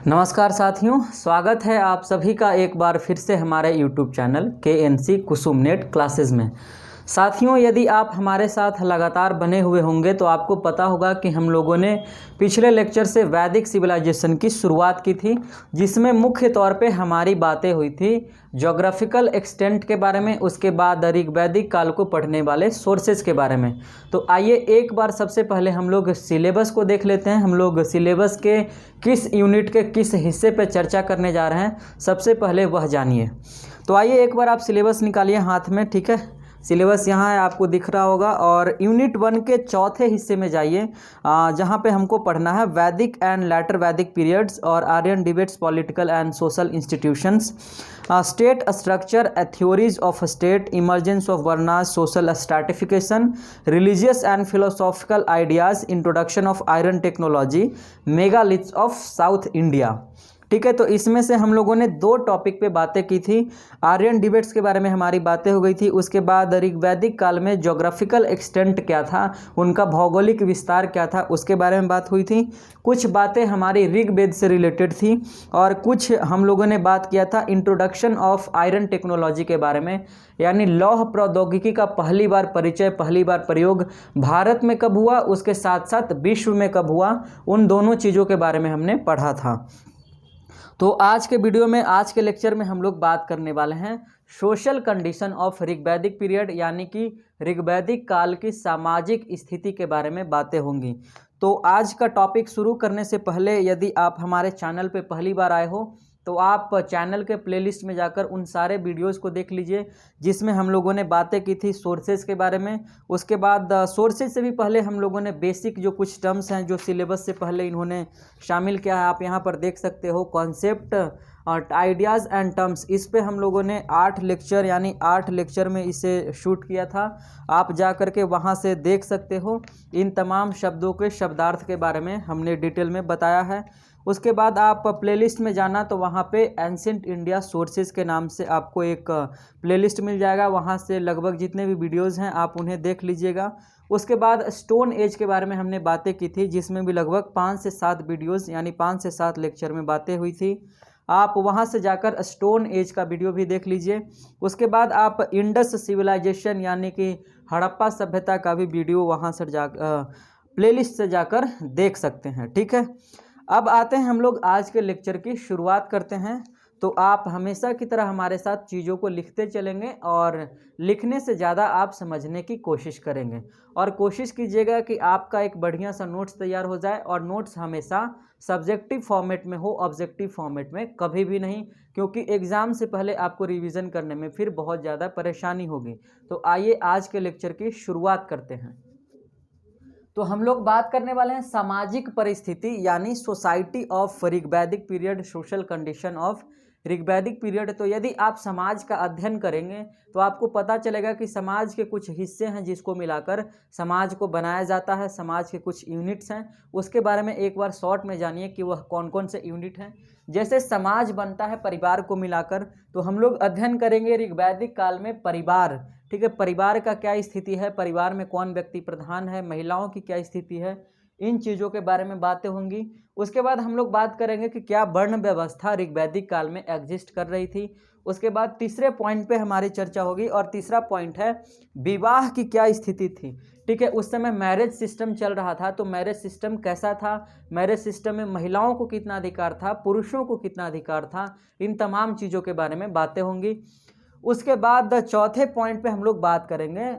नमस्कार साथियों, स्वागत है आप सभी का एक बार फिर से हमारे YouTube चैनल KNC कुसुम नेट क्लासेस में। साथियों, यदि आप हमारे साथ लगातार बने हुए होंगे तो आपको पता होगा कि हम लोगों ने पिछले लेक्चर से वैदिक सिविलाइजेशन की शुरुआत की थी, जिसमें मुख्य तौर पे हमारी बातें हुई थी ज्योग्राफिकल एक्सटेंट के बारे में, उसके बाद ऋग्वैदिक काल को पढ़ने वाले सोर्सेज के बारे में। तो आइए एक बार सबसे पहले हम लोग सिलेबस को देख लेते हैं। हम लोग सिलेबस के किस यूनिट के किस हिस्से पे चर्चा करने जा रहे हैं, सबसे पहले वह जानिए। तो आइए एक बार आप सिलेबस निकालिए हाथ में, ठीक है। सिलेबस यहाँ है, आपको दिख रहा होगा। और यूनिट 1 के चौथे हिस्से में जाइए, जहाँ पे हमको पढ़ना है वैदिक एंड लेटर वैदिक पीरियड्स और Aryan debates political and social institutions, state structure, theories of state, emergence of varnas, social stratification, religious and philosophical ideas, introduction of iron technology, megaliths of South India. ठीक है, तो इसमें से हम लोगों ने दो टॉपिक पे बातें की थी। आर्यन डिबेट्स के बारे में हमारी बातें हो गई थी। उसके बाद ऋग्वैदिक काल में ज्योग्राफिकल एक्सटेंट क्या था, उनका भौगोलिक विस्तार क्या था, उसके बारे में बात हुई थी। कुछ बातें हमारी ऋग्वेद से रिलेटेड थी और कुछ हम लोगों ने बात किया था इंट्रोडक्शन ऑफ आयरन टेक्नोलॉजी के बारे में, यानी लौह प्रौद्योगिकी का पहली बार परिचय, पहली बार प्रयोग भारत में कब हुआ, उसके साथ साथ विश्व में कब हुआ, उन दोनों चीज़ों के बारे में हमने पढ़ा था। तो आज के वीडियो में, आज के लेक्चर में हम लोग बात करने वाले हैं social condition of Rigvedic period, यानी कि ऋग्वैदिक काल की सामाजिक स्थिति के बारे में बातें होंगी। तो आज का टॉपिक शुरू करने से पहले यदि आप हमारे चैनल पे पहली बार आए हो तो आप चैनल के प्लेलिस्ट में जाकर उन सारे वीडियोस को देख लीजिए जिसमें हम लोगों ने बातें की थी सोर्सेज के बारे में। उसके बाद सोर्सेज से भी पहले हम लोगों ने बेसिक जो कुछ टर्म्स हैं जो सिलेबस से पहले इन्होंने शामिल किया है, आप यहाँ पर देख सकते हो, कॉन्सेप्ट, आइडियाज़ एंड टर्म्स। इस पे हम लोगों ने 8 लेक्चर यानी 8 लेक्चर में इसे शूट किया था। आप जा कर के वहाँ से देख सकते हो। इन तमाम शब्दों के शब्दार्थ के बारे में हमने डिटेल में बताया है। उसके बाद आप प्लेलिस्ट में जाना तो वहाँ पे एंशिएंट इंडिया सोर्सेज के नाम से आपको एक प्लेलिस्ट मिल जाएगा। वहाँ से लगभग जितने भी वीडियोज़ हैं आप उन्हें देख लीजिएगा। उसके बाद स्टोन एज के बारे में हमने बातें की थी, जिसमें भी लगभग 5 से 7 वीडियोज़ यानी 5 से 7 लेक्चर में बातें हुई थी। आप वहाँ से जाकर स्टोन एज का वीडियो भी देख लीजिए। उसके बाद आप इंडस सिविलाइजेशन यानी कि हड़प्पा सभ्यता का भी वीडियो वहाँ से प्लेलिस्ट से जाकर देख सकते हैं। ठीक है, अब आते हैं हम लोग आज के लेक्चर की शुरुआत करते हैं। तो आप हमेशा की तरह हमारे साथ चीज़ों को लिखते चलेंगे और लिखने से ज़्यादा आप समझने की कोशिश करेंगे और कोशिश कीजिएगा कि आपका एक बढ़िया सा नोट्स तैयार हो जाए। और नोट्स हमेशा सब्जेक्टिव फॉर्मेट में हो, ऑब्जेक्टिव फॉर्मेट में कभी भी नहीं, क्योंकि एग्ज़ाम से पहले आपको रिवीजन करने में फिर बहुत ज़्यादा परेशानी होगी। तो आइए आज के लेक्चर की शुरुआत करते हैं। तो हम लोग बात करने वाले हैं सामाजिक परिस्थिति यानी society of Rigvedic period, social condition of Rigvedic period. तो यदि आप समाज का अध्ययन करेंगे तो आपको पता चलेगा कि समाज के कुछ हिस्से हैं जिसको मिलाकर समाज को बनाया जाता है। समाज के कुछ यूनिट्स हैं, उसके बारे में एक बार शॉर्ट में जानिए कि वह कौन कौन से यूनिट हैं। जैसे समाज बनता है परिवार को मिलाकर, तो हम लोग अध्ययन करेंगे ऋग्वैदिक काल में परिवार। ठीक है, परिवार का क्या स्थिति है, परिवार में कौन व्यक्ति प्रधान है, महिलाओं की क्या स्थिति है, इन चीज़ों के बारे में बातें होंगी। उसके बाद हम लोग बात करेंगे कि क्या वर्ण व्यवस्था ऋग्वैदिक काल में एग्जिस्ट कर रही थी। उसके बाद तीसरे पॉइंट पे हमारी चर्चा होगी और तीसरा पॉइंट है विवाह की क्या स्थिति थी। ठीक है, उस समय मैरिज सिस्टम चल रहा था, तो मैरिज सिस्टम कैसा था, मैरिज सिस्टम में महिलाओं को कितना अधिकार था, पुरुषों को कितना अधिकार था, इन तमाम चीज़ों के बारे में बातें होंगी। उसके बाद चौथे पॉइंट पे हम लोग बात करेंगे,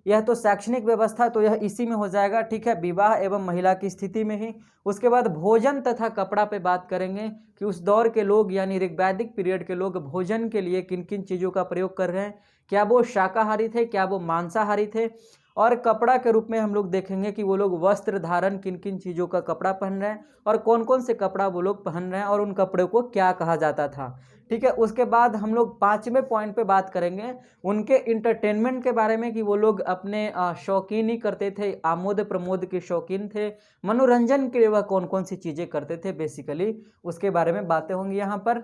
यह तो शैक्षणिक व्यवस्था, तो यह इसी में हो जाएगा। ठीक है, विवाह एवं महिला की स्थिति में ही। उसके बाद भोजन तथा कपड़ा पे बात करेंगे कि उस दौर के लोग यानी ऋग्वैदिक पीरियड के लोग भोजन के लिए किन किन चीज़ों का प्रयोग कर रहे हैं, क्या वो शाकाहारी थे, क्या वो मांसाहारी थे। और कपड़ा के रूप में हम लोग देखेंगे कि वो लोग वस्त्र धारण किन किन चीज़ों का कपड़ा पहन रहे हैं और कौन कौन से कपड़ा वो लोग पहन रहे हैं और उन कपड़ों को क्या कहा जाता था। ठीक है, उसके बाद हम लोग 5वें पॉइंट पे बात करेंगे उनके इंटरटेनमेंट के बारे में कि वो लोग अपने शौकीन ही करते थे, आमोद प्रमोद के शौकीन थे, मनोरंजन के लिए वह कौन कौन सी चीज़ें करते थे बेसिकली, उसके बारे में बातें होंगी यहाँ पर।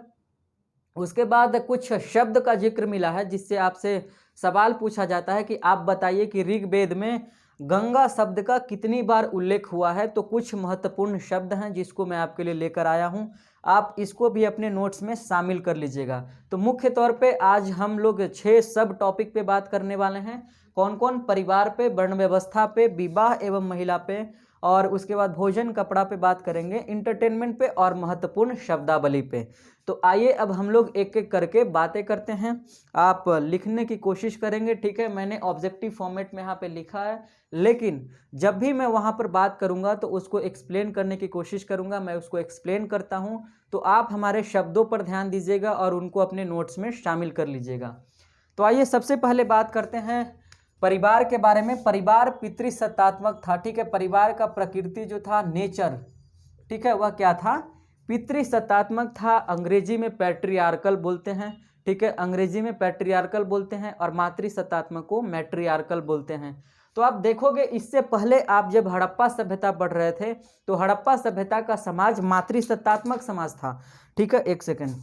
उसके बाद कुछ शब्द का जिक्र मिला है जिससे आपसे सवाल पूछा जाता है कि आप बताइए कि ऋग्वेद में गंगा शब्द का कितनी बार उल्लेख हुआ है, तो कुछ महत्वपूर्ण शब्द हैं जिसको मैं आपके लिए लेकर आया हूं, आप इसको भी अपने नोट्स में शामिल कर लीजिएगा। तो मुख्य तौर पे आज हम लोग 6 सब टॉपिक पे बात करने वाले हैं। कौन कौन? परिवार पे, वर्ण व्यवस्था पे, विवाह एवं महिला पे, और उसके बाद भोजन कपड़ा पे बात करेंगे, इंटरटेनमेंट पे और महत्वपूर्ण शब्दावली पे। तो आइए अब हम लोग एक एक करके बातें करते हैं। आप लिखने की कोशिश करेंगे, ठीक है। मैंने ऑब्जेक्टिव फॉर्मेट में यहाँ पे लिखा है, लेकिन जब भी मैं वहाँ पर बात करूँगा तो उसको एक्सप्लेन करने की कोशिश करूँगा। मैं उसको एक्सप्लेन करता हूँ तो आप हमारे शब्दों पर ध्यान दीजिएगा और उनको अपने नोट्स में शामिल कर लीजिएगा। तो आइए सबसे पहले बात करते हैं परिवार के बारे में। परिवार पितृसत्तात्मक था, ठीक है। परिवार का प्रकृति जो था, नेचर, ठीक है, वह क्या था? पितृसत्तात्मक था। अंग्रेजी में पैट्रियार्कल बोलते हैं, ठीक है, अंग्रेजी में पैट्रियार्कल बोलते हैं, और मातृसत्तात्मक को मैट्रियार्कल बोलते हैं। तो आप देखोगे इससे पहले आप जब हड़प्पा सभ्यता पढ़ रहे थे तो हड़प्पा सभ्यता का समाज मातृसत्तात्मक समाज था, ठीक है। एक सेकेंड,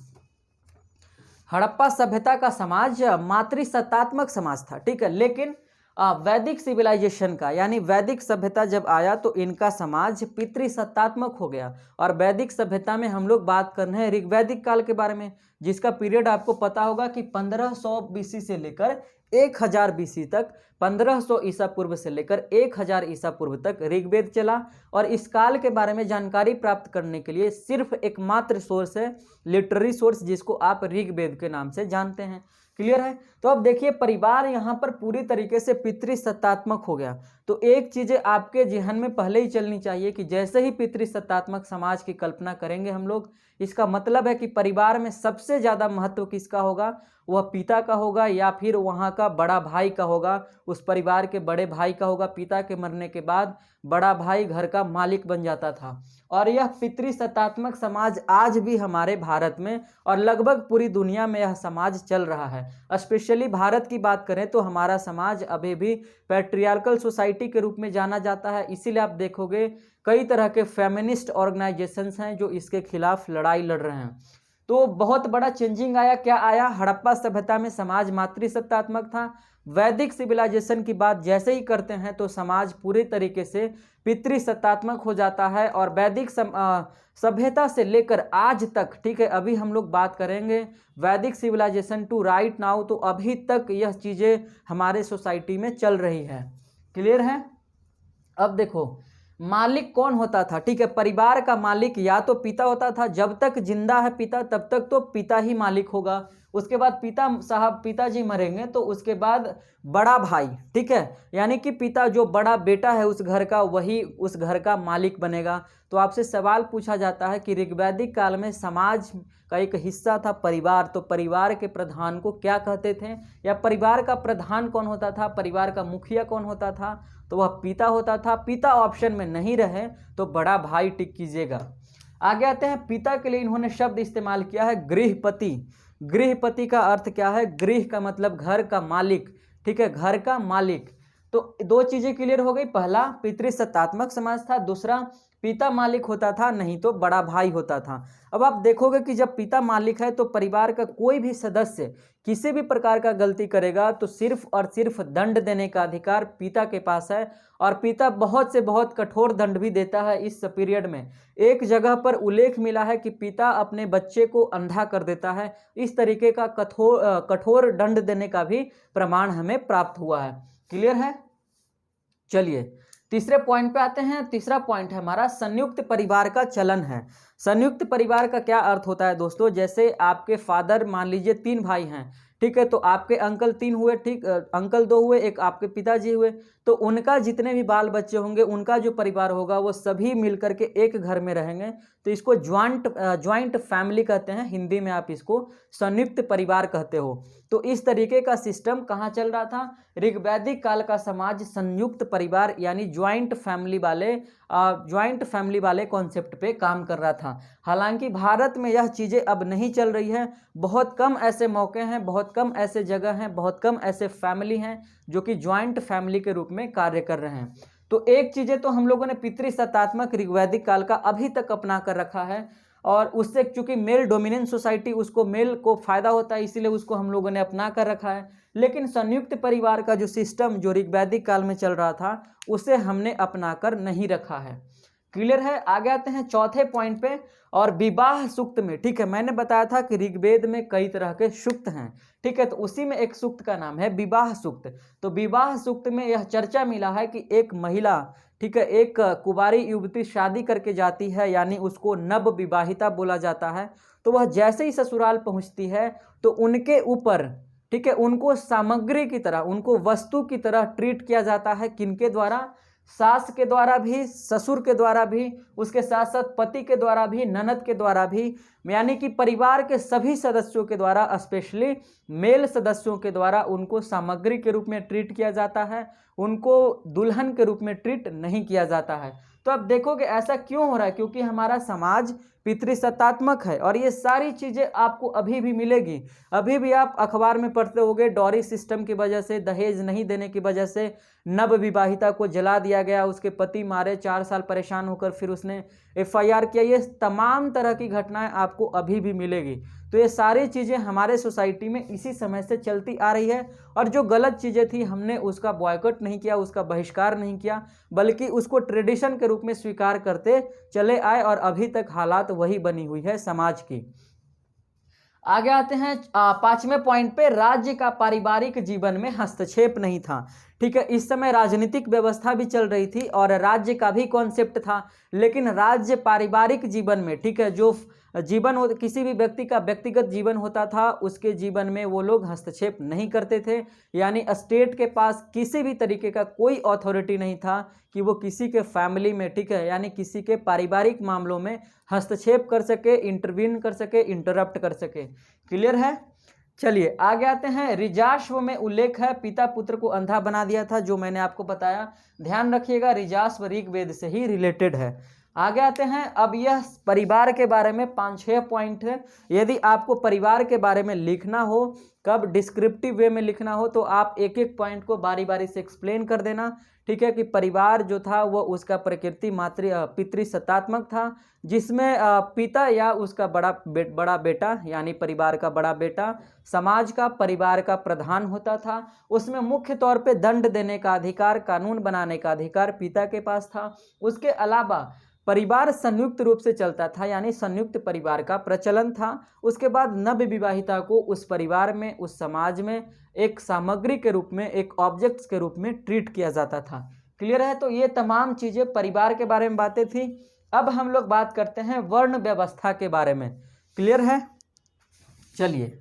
हड़प्पा सभ्यता का समाज मातृसत्तात्मक समाज था, ठीक है। लेकिन वैदिक सिविलाइजेशन का, यानी वैदिक सभ्यता जब आया तो इनका समाज पितृसत्तात्मक हो गया। और वैदिक सभ्यता में हम लोग बात कर रहे हैं ऋग्वैदिक काल के बारे में, जिसका पीरियड आपको पता होगा कि 1500 बीसी से लेकर 1000 बीसी तक, 1500 ईसा पूर्व से लेकर 1000 ईसा पूर्व तक ऋग्वेद चला। और इस काल के बारे में जानकारी प्राप्त करने के लिए सिर्फ एकमात्र सोर्स है लिटरेरी सोर्स, जिसको आप ऋग्वेद के नाम से जानते हैं। क्लियर है? तो अब देखिए परिवार यहाँ पर पूरी तरीके से पितृसत्तात्मक हो गया। तो एक चीज़ें आपके जहन में पहले ही चलनी चाहिए कि जैसे ही पितृसत्तात्मक समाज की कल्पना करेंगे हम लोग, इसका मतलब है कि परिवार में सबसे ज़्यादा महत्व किसका होगा? वह पिता का होगा या फिर वहाँ का बड़ा भाई का होगा, उस परिवार के बड़े भाई का होगा। पिता के मरने के बाद बड़ा भाई घर का मालिक बन जाता था। और यह पितृसत्तात्मक समाज आज भी हमारे भारत में और लगभग पूरी दुनिया में यह समाज चल रहा है। स्पेशली भारत की बात करें तो हमारा समाज अभी भी पैट्रियार्कल सोसाइटी के रूप में जाना जाता है। इसीलिए आप देखोगे कई तरह के फेमिनिस्ट ऑर्गेनाइजेशंस हैं जो इसके खिलाफ लड़ाई लड़ रहे हैं। तो बहुत बड़ा चेंजिंग आया। क्या आया? हड़प्पा सभ्यता में समाज मातृसत्तात्मक था। वैदिक सिविलाइजेशन की बात जैसे ही करते हैं तो समाज पूरी तरीके से पितृसत्तात्मक हो जाता है। और वैदिक सभ्यता से लेकर आज तक, ठीक है, अभी हम लोग बात करेंगे वैदिक सिविलाइजेशन टू राइट नाउ, तो अभी तक यह चीज़ें हमारे सोसाइटी में चल रही है। क्लियर है? अब देखो मालिक कौन होता था, ठीक है। परिवार का मालिक या तो पिता होता था, जब तक जिंदा है पिता तब तक तो पिता ही मालिक होगा। उसके बाद पिताजी मरेंगे तो उसके बाद बड़ा भाई, ठीक है, यानी कि पिता जो बड़ा बेटा है उस घर का, वही उस घर का मालिक बनेगा। तो आपसे सवाल पूछा जाता है कि ऋग्वैदिक काल में समाज का एक हिस्सा था परिवार, तो परिवार के प्रधान को क्या कहते थे, या परिवार का प्रधान कौन होता था, परिवार का मुखिया कौन होता था? तो वह पिता होता था। पिता ऑप्शन में नहीं रहे तो बड़ा भाई टिक कीजिएगा। आगे आते हैं, पिता के लिए इन्होंने शब्द इस्तेमाल किया है गृहपति। गृहपति का अर्थ क्या है? गृह का मतलब घर का मालिक, ठीक है, घर का मालिक। तो दो चीजें क्लियर हो गई। पहला पितृसत्तात्मक समाज था, दूसरा पिता मालिक होता था, नहीं तो बड़ा भाई होता था। अब आप देखोगे कि जब पिता मालिक है तो परिवार का कोई भी सदस्य किसी भी प्रकार का गलती करेगा तो सिर्फ और सिर्फ दंड देने का अधिकार पिता के पास है। और पिता बहुत से बहुत कठोर दंड भी देता है। इस पीरियड में एक जगह पर उल्लेख मिला है कि पिता अपने बच्चे को अंधा कर देता है। इस तरीके का कठोर दंड देने का भी प्रमाण हमें प्राप्त हुआ है। क्लियर है? चलिए तीसरे पॉइंट पे आते हैं। तीसरा पॉइंट है हमारा संयुक्त परिवार का चलन है। संयुक्त परिवार का क्या अर्थ होता है दोस्तों? जैसे आपके फादर, मान लीजिए 3 भाई हैं, ठीक है, तो आपके अंकल 3 हुए, ठीक, अंकल 2 हुए, एक आपके पिताजी हुए, तो उनका जितने भी बाल बच्चे होंगे, उनका जो परिवार होगा वो सभी मिलकर के एक घर में रहेंगे। तो इसको ज्वाइंट फैमिली कहते हैं, हिंदी में आप इसको संयुक्त परिवार कहते हो। तो इस तरीके का सिस्टम कहाँ चल रहा था? ऋग्वैदिक काल का समाज संयुक्त परिवार यानी ज्वाइंट फैमिली वाले कॉन्सेप्ट पे काम कर रहा था। हालांकि भारत में यह चीज़ें अब नहीं चल रही है। बहुत कम ऐसे मौके हैं, बहुत कम ऐसे जगह हैं, बहुत कम ऐसे फैमिली हैं जो कि ज्वाइंट फैमिली के रूप में कार्य कर रहे हैं। तो एक चीज़ें तो हम लोगों ने पितृसत्तात्मक ऋग्वैदिक काल का अभी तक अपना कर रखा है। और उससे चूंकि मेल डोमिनेंट सोसाइटी, उसको मेल को फायदा होता है, इसीलिए उसको हम लोगों ने अपना कर रखा है। लेकिन संयुक्त परिवार का जो सिस्टम जो ऋग्वैदिक काल में चल रहा था उसे हमने अपना कर नहीं रखा है। क्लियर है। आगे आते हैं चौथे पॉइंट पे, और विवाह सूक्त में, ठीक है, मैंने बताया था कि ऋग्वेद में कई तरह के सूक्त हैं, ठीक है, तो उसी में एक सूक्त का नाम है विवाह सूक्त। तो विवाह सूक्त में यह चर्चा मिला है कि एक महिला, ठीक है, एक कुंवारी युवती शादी करके जाती है, यानी उसको नव विवाहिता बोला जाता है। तो वह जैसे ही ससुराल पहुंचती है तो उनके ऊपर, ठीक है, उनको सामग्री की तरह, उनको वस्तु की तरह ट्रीट किया जाता है। किनके द्वारा? सास के द्वारा भी, ससुर के द्वारा भी, उसके साथ साथ पति के द्वारा भी, ननद के द्वारा भी, यानी कि परिवार के सभी सदस्यों के द्वारा, स्पेशली मेल सदस्यों के द्वारा उनको सामग्री के रूप में ट्रीट किया जाता है, उनको दुल्हन के रूप में ट्रीट नहीं किया जाता है। तो अब देखोगे ऐसा क्यों हो रहा है? क्योंकि हमारा समाज पितृसत्तात्मक है, और ये सारी चीज़ें आपको अभी भी मिलेगी। अभी भी आप अखबार में पढ़ते होंगे, डॉरी सिस्टम की वजह से, दहेज नहीं देने की वजह से नव विवाहिता को जला दिया गया, उसके पति मारे, 4 साल परेशान होकर फिर उसने FIR किया। ये तमाम तरह की घटनाएं आपको अभी भी मिलेगी। तो ये सारी चीज़ें हमारे सोसाइटी में इसी समय से चलती आ रही है, और जो गलत चीज़ें थी हमने उसका बॉयकॉट नहीं किया, उसका बहिष्कार नहीं किया, बल्कि उसको ट्रेडिशन के रूप में स्वीकार करते चले आए, और अभी तक हालात वही बनी हुई है समाज की। आगे आते हैं 5वें पॉइंट पे, राज्य का पारिवारिक जीवन में हस्तक्षेप नहीं था। ठीक है, इस समय राजनीतिक व्यवस्था भी चल रही थी और राज्य का भी कॉन्सेप्ट था, लेकिन राज्य पारिवारिक जीवन में, ठीक है, जो जीवन हो, किसी भी व्यक्ति का व्यक्तिगत जीवन होता था, उसके जीवन में वो लोग हस्तक्षेप नहीं करते थे। यानी स्टेट के पास किसी भी तरीके का कोई अथॉरिटी नहीं था कि वो किसी के फैमिली में, ठीक है, यानी किसी के पारिवारिक मामलों में हस्तक्षेप कर सके, इंटरवीन कर सके, इंटरप्ट कर सके। क्लियर है। चलिए आगे आते हैं। ऋजाश्व में उल्लेख है, पिता पुत्र को अंधा बना दिया था, जो मैंने आपको बताया। ध्यान रखिएगा, ऋजाश्व ऋग्वेद से ही रिलेटेड है। आगे आते हैं। अब यह परिवार के बारे में 5-6 पॉइंट है। यदि आपको परिवार के बारे में लिखना हो, कब डिस्क्रिप्टिव वे में लिखना हो, तो आप एक एक पॉइंट को बारी बारी से एक्सप्लेन कर देना। ठीक है, कि परिवार जो था वो उसका प्रकृति पितृसत्तात्मक था, जिसमें पिता या उसका बड़ा बेटा, यानी परिवार का बड़ा बेटा समाज का, परिवार का प्रधान होता था। उसमें मुख्य तौर पे दंड देने का अधिकार, कानून बनाने का अधिकार पिता के पास था। उसके अलावा परिवार संयुक्त रूप से चलता था, यानी संयुक्त परिवार का प्रचलन था। उसके बाद नव विवाहिता को उस परिवार में, उस समाज में एक सामग्री के रूप में, एक ऑब्जेक्ट्स के रूप में ट्रीट किया जाता था। क्लियर है। तो ये तमाम चीज़ें परिवार के बारे में बातें थी। अब हम लोग बात करते हैं वर्ण व्यवस्था के बारे में। क्लियर है। चलिए,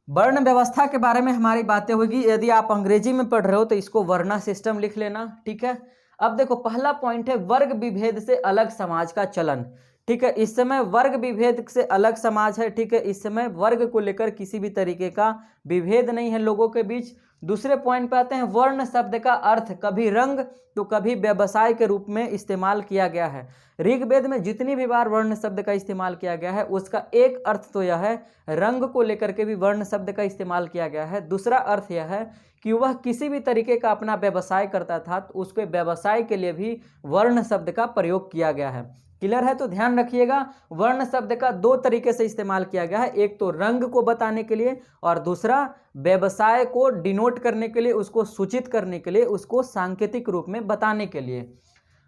वर्ण व्यवस्था के बारे में हमारी बातें होगी। यदि आप अंग्रेजी में पढ़ रहे हो तो इसको वर्ना सिस्टम लिख लेना। ठीक है। अब देखो, पहला पॉइंट है वर्ग विभेद से अलग समाज का चलन। ठीक है, इस समय वर्ग विभेद से अलग समाज है। ठीक है, इस समय वर्ग को लेकर किसी भी तरीके का विभेद नहीं है लोगों के बीच। दूसरे पॉइंट पे आते हैं। वर्ण शब्द का अर्थ कभी रंग तो कभी व्यवसाय के रूप में इस्तेमाल किया गया है। ऋग्वेद में जितनी भी बार वर्ण शब्द का इस्तेमाल किया गया है, उसका एक अर्थ तो यह है, रंग को लेकर के भी वर्ण शब्द का इस्तेमाल किया गया है। दूसरा अर्थ यह है कि वह किसी भी तरीके का अपना व्यवसाय करता था, तो उसके व्यवसाय के लिए भी वर्ण शब्द का प्रयोग किया गया है। क्लियर है। तो ध्यान रखिएगा, वर्ण शब्द का 2 तरीके से इस्तेमाल किया गया है। एक तो रंग को बताने के लिए, और दूसरा व्यवसाय को डिनोट करने के लिए, उसको सूचित करने के लिए, उसको सांकेतिक रूप में बताने के लिए।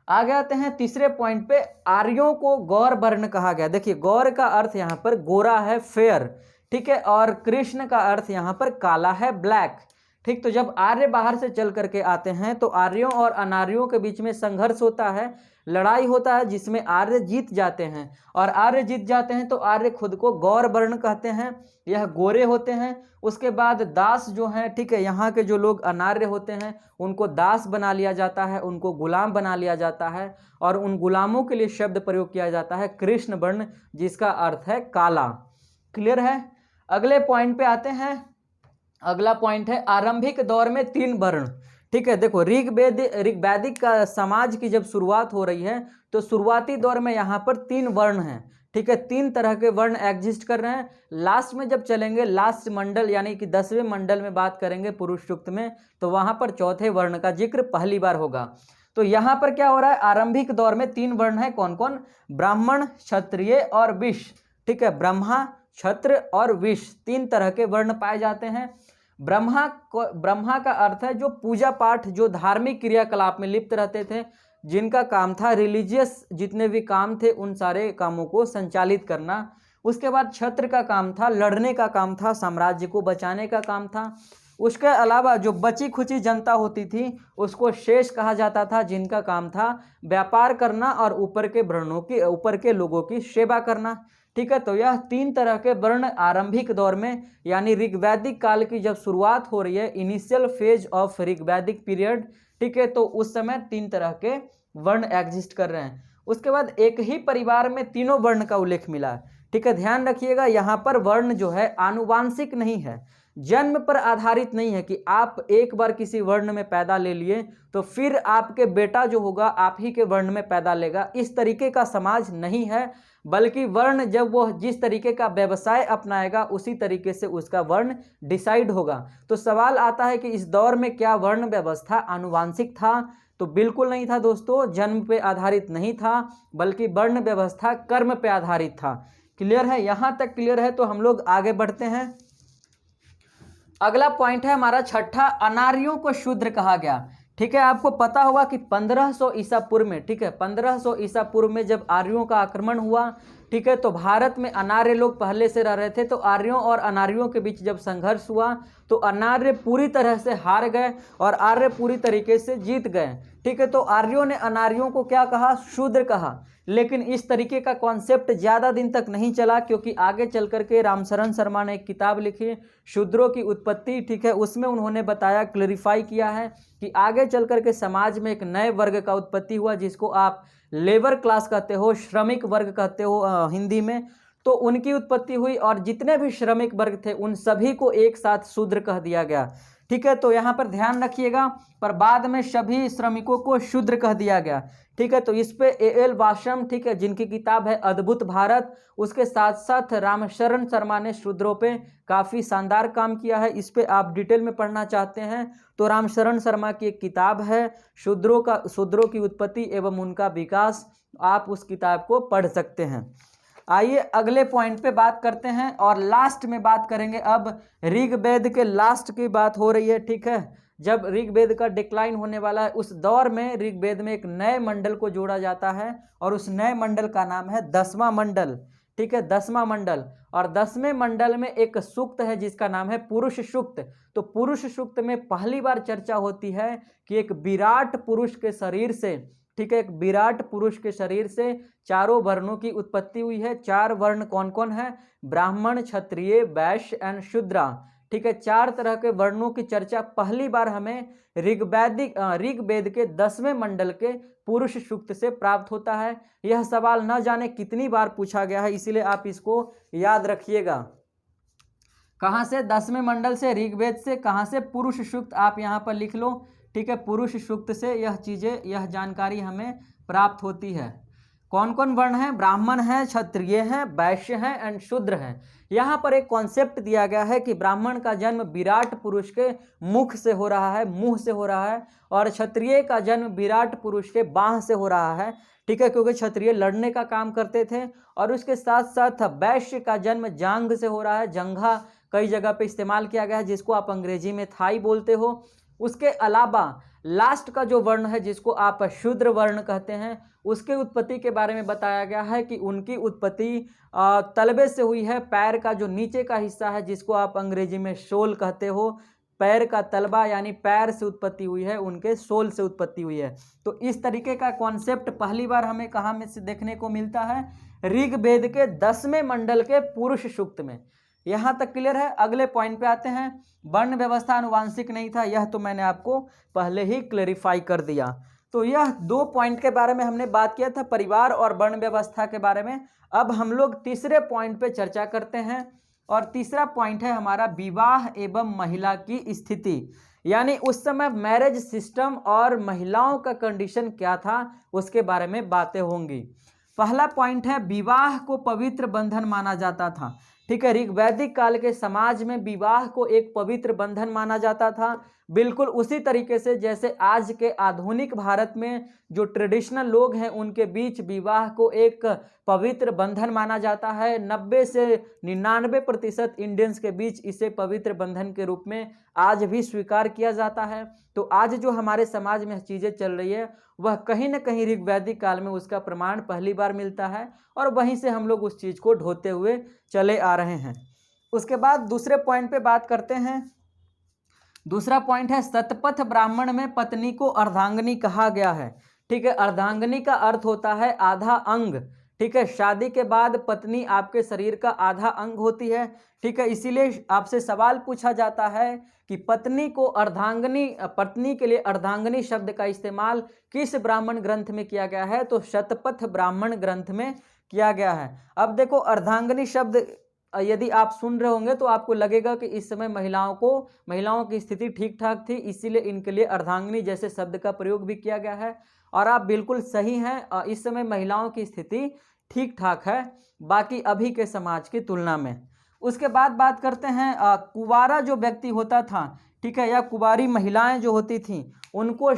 आगे आते हैं तीसरे पॉइंट पे। आर्यों को गौर वर्ण कहा गया। देखिए, गौर का अर्थ यहाँ पर गोरा है, फेयर। ठीक है, और कृष्ण का अर्थ यहाँ पर काला है, ब्लैक। ठीक, तो जब आर्य बाहर से चल करके आते हैं तो आर्यों और अनार्यों के बीच में संघर्ष होता है, लड़ाई होता है, जिसमें आर्य जीत जाते हैं। और आर्य जीत जाते हैं तो आर्य खुद को गौर वर्ण कहते हैं, यह गोरे होते हैं। उसके बाद दास जो हैं, ठीक है, यहाँ के जो लोग अनार्य होते हैं उनको दास बना लिया जाता है, उनको गुलाम बना लिया जाता है, और उन गुलामों के लिए शब्द प्रयोग किया जाता है कृष्ण वर्ण, जिसका अर्थ है काला। क्लियर है। अगले पॉइंट पे आते हैं। अगला पॉइंट है आरंभिक दौर में 3 वर्ण। ठीक है, देखो, ऋग्वैदिक का समाज की जब शुरुआत हो रही है तो शुरुआती दौर में यहाँ पर 3 वर्ण हैं। ठीक है, 3 तरह के वर्ण एग्जिस्ट कर रहे हैं। लास्ट में जब चलेंगे, लास्ट मंडल यानी कि 10वें मंडल में बात करेंगे पुरुष सूक्त में, तो वहाँ पर चौथे वर्ण का जिक्र पहली बार होगा। तो यहाँ पर क्या हो रहा है, आरंभिक दौर में 3 वर्ण है, कौन कौन, ब्राह्मण, क्षत्रिय और वैश्य। ठीक है, ब्रह्मा, क्षत्र और वैश्य 3 तरह के वर्ण पाए जाते हैं। ब्रह्मा का अर्थ है जो पूजा पाठ, जो धार्मिक क्रियाकलाप में लिप्त रहते थे, जिनका काम था रिलीजियस जितने भी काम थे उन सारे कामों को संचालित करना। उसके बाद क्षत्र का काम था लड़ने का काम था, साम्राज्य को बचाने का काम था। उसके अलावा जो बची खुची जनता होती थी उसको शेष कहा जाता था, जिनका काम था व्यापार करना और ऊपर के लोगों की सेवा करना। ठीक है, तो यह 3 तरह के वर्ण आरंभिक दौर में यानी ऋग्वैदिक काल की जब शुरुआत हो रही है, initial phase of Rigvedic period, ठीक है, तो उस समय 3 तरह के वर्ण एग्जिस्ट कर रहे हैं। उसके बाद एक ही परिवार में तीनों वर्ण का उल्लेख मिला है। ठीक है, ध्यान रखिएगा, यहाँ पर वर्ण जो है आनुवांशिक नहीं है, जन्म पर आधारित नहीं है कि आप एक बार किसी वर्ण में पैदा ले लिए तो फिर आपके बेटा जो होगा आप ही के वर्ण में पैदा लेगा, इस तरीके का समाज नहीं है। बल्कि वर्ण जब वो जिस तरीके का व्यवसाय अपनाएगा उसी तरीके से उसका वर्ण डिसाइड होगा। तो सवाल आता है कि इस दौर में क्या वर्ण व्यवस्था आनुवांशिक था? तो बिल्कुल नहीं था दोस्तों, जन्म पे आधारित नहीं था, बल्कि वर्ण व्यवस्था कर्म पे आधारित था। क्लियर है? यहाँ तक क्लियर है तो हम लोग आगे बढ़ते हैं। अगला पॉइंट है हमारा छठा, अनार्यों को शूद्र कहा गया। ठीक है, आपको पता होगा कि 1500 ईसा पूर्व में, ठीक है, 1500 ईसा पूर्व में जब आर्यों का आक्रमण हुआ, ठीक है, तो भारत में अनार्य लोग पहले से रह रहे थे, तो आर्यों और अनार्यों के बीच जब संघर्ष हुआ तो अनार्य पूरी तरह से हार गए और आर्य पूरी तरीके से जीत गए। ठीक है, तो आर्यों ने अनार्यों को क्या कहा? शूद्र कहा। लेकिन इस तरीके का कॉन्सेप्ट ज़्यादा दिन तक नहीं चला, क्योंकि आगे चल करके रामशरण शर्मा ने एक किताब लिखी शूद्रों की उत्पत्ति, ठीक है, उसमें उन्होंने बताया, क्लैरिफाई किया है कि आगे चल करके समाज में एक नए वर्ग का उत्पत्ति हुआ जिसको आप लेबर क्लास कहते हो, श्रमिक वर्ग कहते हो हिंदी में। तो उनकी उत्पत्ति हुई और जितने भी श्रमिक वर्ग थे उन सभी को एक साथ शूद्र कह दिया गया। ठीक है, तो यहाँ पर ध्यान रखिएगा, पर बाद में सभी श्रमिकों को शूद्र कह दिया गया। ठीक है, तो इस पे A.L. वाशम, ठीक है, जिनकी किताब है अद्भुत भारत, उसके साथ साथ रामशरण शर्मा ने शूद्रों पे काफ़ी शानदार काम किया है। इस पे आप डिटेल में पढ़ना चाहते हैं तो रामशरण शर्मा की एक किताब है शूद्रों की उत्पत्ति एवं उनका विकास, आप उस किताब को पढ़ सकते हैं। आइए अगले पॉइंट पे बात करते हैं और लास्ट में बात करेंगे। अब ऋग्वेद के लास्ट की बात हो रही है। ठीक है, जब ऋग्वेद का डिक्लाइन होने वाला है उस दौर में ऋग्वेद में एक नए मंडल को जोड़ा जाता है और उस नए मंडल का नाम है 10वां मंडल। ठीक है, 10वां मंडल, और 10वें मंडल में एक सूक्त है जिसका नाम है पुरुष सूक्त। तो पुरुष सूक्त में पहली बार चर्चा होती है कि एक विराट पुरुष के शरीर से, ठीक है, एक विराट पुरुष के शरीर से 4 वर्णों की उत्पत्ति हुई है। 4 वर्ण कौन कौन है? ब्राह्मण, क्षत्रिय, वैश्य एंड शूद्रा। ठीक है, 4 तरह के वर्णों की चर्चा पहली बार हमें ऋग्वेद के 10वें मंडल के पुरुष सूक्त से प्राप्त होता है। यह सवाल न जाने कितनी बार पूछा गया है, इसीलिए आप इसको याद रखिएगा। कहाँ से? 10वें मंडल से, ऋग्वेद से। कहाँ से? पुरुष सूक्त, आप यहाँ पर लिख लो। ठीक है, पुरुष सूक्त से यह जानकारी हमें प्राप्त होती है। कौन कौन वर्ण हैं? ब्राह्मण हैं, क्षत्रिय हैं, वैश्य हैं एंड शूद्र हैं। यहाँ पर एक कॉन्सेप्ट दिया गया है कि ब्राह्मण का जन्म विराट पुरुष के मुख से हो रहा है, मुंह से हो रहा है, और क्षत्रिय का जन्म विराट पुरुष के बाह से हो रहा है। ठीक है, क्योंकि क्षत्रिय लड़ने का काम करते थे। और उसके साथ साथ वैश्य का जन्म जांघ से हो रहा है। जंघा कई जगह पे इस्तेमाल किया गया है, जिसको आप अंग्रेजी में थाई बोलते हो। उसके अलावा लास्ट का जो वर्ण है जिसको आप शूद्र वर्ण कहते हैं, उसके उत्पत्ति के बारे में बताया गया है कि उनकी उत्पत्ति तलबे से हुई है। पैर का जो नीचे का हिस्सा है जिसको आप अंग्रेजी में सोल कहते हो, पैर का तलबा यानी पैर से उत्पत्ति हुई है, उनके सोल से उत्पत्ति हुई है। तो इस तरीके का कॉन्सेप्ट पहली बार हमें कहाँ में से देखने को मिलता है? ऋग्वेद के 10वें मंडल के पुरुष सूक्त में। यहाँ तक क्लियर है? अगले पॉइंट पे आते हैं। वर्ण व्यवस्था आनुवांशिक नहीं था, यह तो मैंने आपको पहले ही क्लैरिफाई कर दिया। तो यह 2 पॉइंट के बारे में हमने बात किया था, परिवार और वर्ण व्यवस्था के बारे में। अब हम लोग तीसरे पॉइंट पे चर्चा करते हैं और तीसरा पॉइंट है हमारा विवाह एवं महिला की स्थिति, यानी उस समय मैरिज सिस्टम और महिलाओं का कंडीशन क्या था उसके बारे में बातें होंगी। पहला पॉइंट है विवाह को पवित्र बंधन माना जाता था। ठीक है, ऋग्वैदिक काल के समाज में विवाह को एक पवित्र बंधन माना जाता था, बिल्कुल उसी तरीके से जैसे आज के आधुनिक भारत में जो ट्रेडिशनल लोग हैं उनके बीच विवाह को एक पवित्र बंधन माना जाता है। 90 से 99% इंडियंस के बीच इसे पवित्र बंधन के रूप में आज भी स्वीकार किया जाता है। तो आज जो हमारे समाज में चीज़ें चल रही है वह कहीं ना कहीं ऋग्वैदिक काल में उसका प्रमाण पहली बार मिलता है और वहीं से हम लोग उस चीज़ को ढोते हुए चले आ रहे हैं। उसके बाद दूसरे पॉइंट पे बात करते हैं। दूसरा पॉइंट है शतपथ ब्राह्मण में पत्नी को अर्धांगिनी कहा गया है। ठीक है, अर्धांगिनी का अर्थ होता है आधा अंग। ठीक है, शादी के बाद पत्नी आपके शरीर का आधा अंग होती है। ठीक है, इसीलिए आपसे सवाल पूछा जाता है कि पत्नी के लिए अर्धांगिनी शब्द का इस्तेमाल किस ब्राह्मण ग्रंथ में किया गया है, तो शतपथ ब्राह्मण ग्रंथ में किया गया है। अब देखो, अर्धांगिनी शब्द यदि आप सुन रहे होंगे तो आपको लगेगा कि इस समय महिलाओं की स्थिति ठीक ठाक थी, इसीलिए इनके लिए अर्धांगिनी जैसे शब्द का प्रयोग भी किया गया है। और आप बिल्कुल सही हैं, इस समय महिलाओं की स्थिति ठीक ठाक है बाकी अभी के समाज की तुलना में। उसके बाद बात करते हैं कुंवारा जो व्यक्ति होता था, ठीक है, या कुंवारी महिलाएं जो होती थीं उनको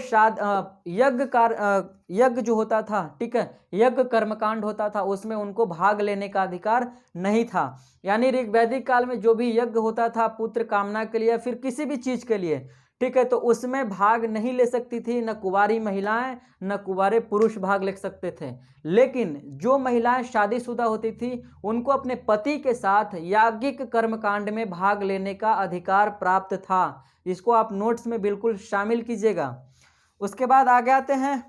यज्ञ जो होता था, ठीक है, यज्ञ कर्मकांड होता था उसमें उनको भाग लेने का अधिकार नहीं था। यानी ऋग्वैदिक काल में जो भी यज्ञ होता था पुत्र कामना के लिए या फिर किसी भी चीज़ के लिए, ठीक है, तो उसमें भाग नहीं ले सकती थी न कुंवारी महिलाएं न कुंवारे पुरुष भाग ले सकते थे। लेकिन जो महिलाएं शादीशुदा होती थी उनको अपने पति के साथ याज्ञिक कर्मकांड में भाग लेने का अधिकार प्राप्त था। इसको आप नोट्स में बिल्कुल शामिल कीजिएगा। उसके बाद आगे आते हैं,